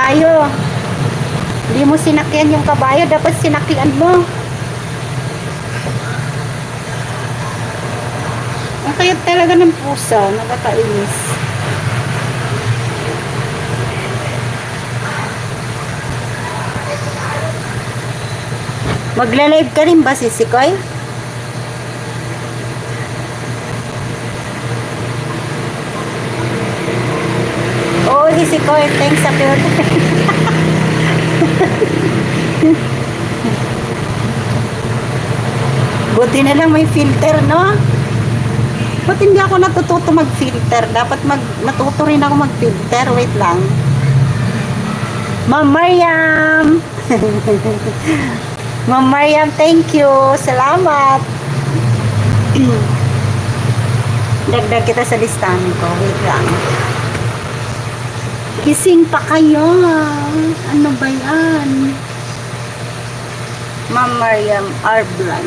kabayo. Hindi mo sinakyan yung kabayo, dapat sinakyan mo. Ang kayat talaga ng pusa, nakakainis. Magla-live ka rin ba, Sisikoy? Oo, Sisikoy, thanks sa filter. Buti na lang may filter, no? Ba't hindi ako natututo mag-filter? Dapat natuto rin ako mag-filter. Wait lang. Ma'am Mariam! Ma'am Mariam, thank you. Salamat. Dagdag kita sa listahan ko. Wait lang. Gising pa kayo. Ano ba yan? Ma'am Mariam Arblan.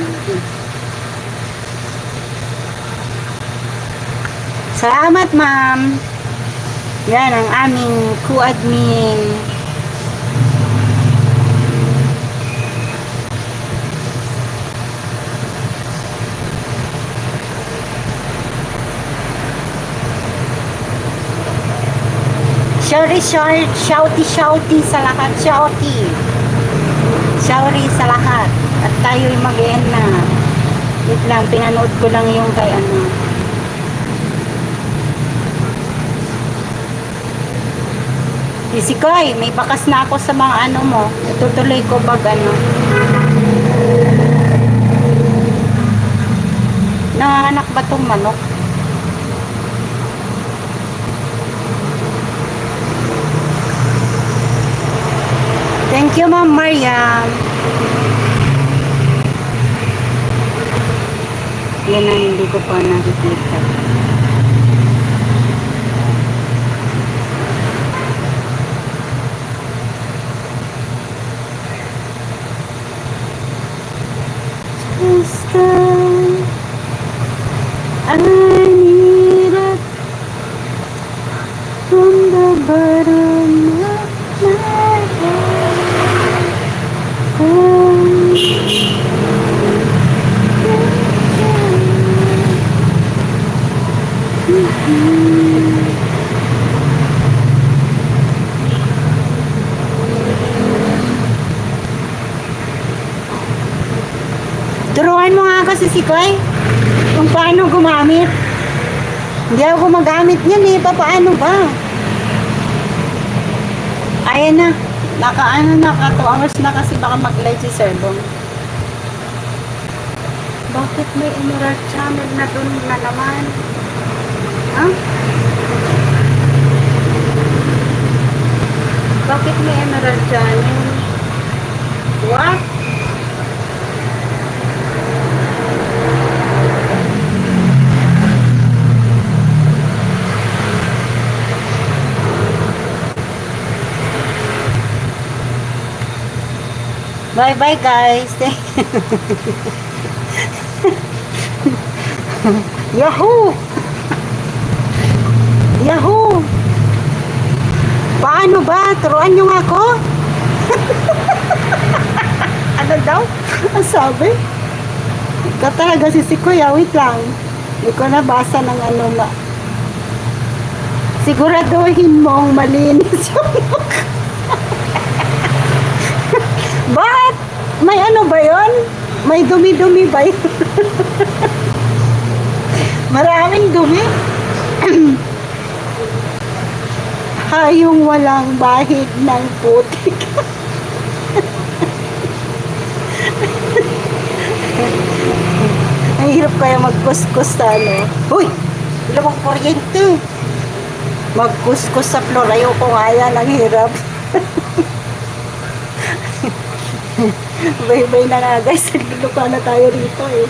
Salamat, ma'am. Yan ang aming co-admin. Shouty sa lahat. Shouty sa lahat. At tayo'y mag-end na. Wait lang, pinanood ko lang yung kay ano. Sisikoy, may bakas na ako sa mga ano mo. Itutuloy ko pag ano. Nanganak ba tong manok? Thank you, Ma'am Mariam. Yan ang hindi ko pa nakikita. I need it from the bottom of my heart. Turuan mo nga ako, Sisikoy, kung paano gumamit. Hindi ako gumagamit niyan eh. Paano ba? Ayan na. Naka 2 hours na kasi baka mag-live si Serbong. Bakit may Emerald Channel na dun na naman? Ha? Bakit may Emerald Channel? What? Bye-bye, guys. Yahoo! Yahoo! Paano ba? Turuan nyo nga ako? Ano daw? Ang sabi? Ikaw talaga, Sisikoy. Wait lang. Hindi ko nabasa ng ano na. Siguraduhin mong malinis yung mukha. Bakit? May ano ba yun? May dumi-dumi ba yun? Maraming dumi? Hayong walang bahid ng putik. Ang hirap kaya magkuskus sa ano. Uy! Ilang kuryente. Magkuskus sa floor. Ayoko nga yan. Ang hirap. Bye-bye na nga guys. Nagluluka na tayo rito eh.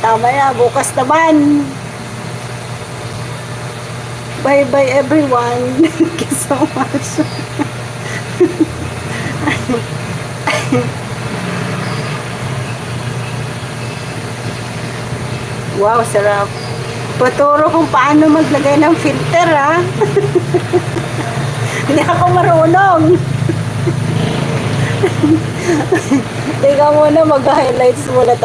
Tama ya, bukas naman. Bye-bye everyone. Thank you so much. Wow, sarap. Paturo kung paano maglagay ng filter ha. Hindi ako marunong. Teka muna, mag-highlights muna tayo.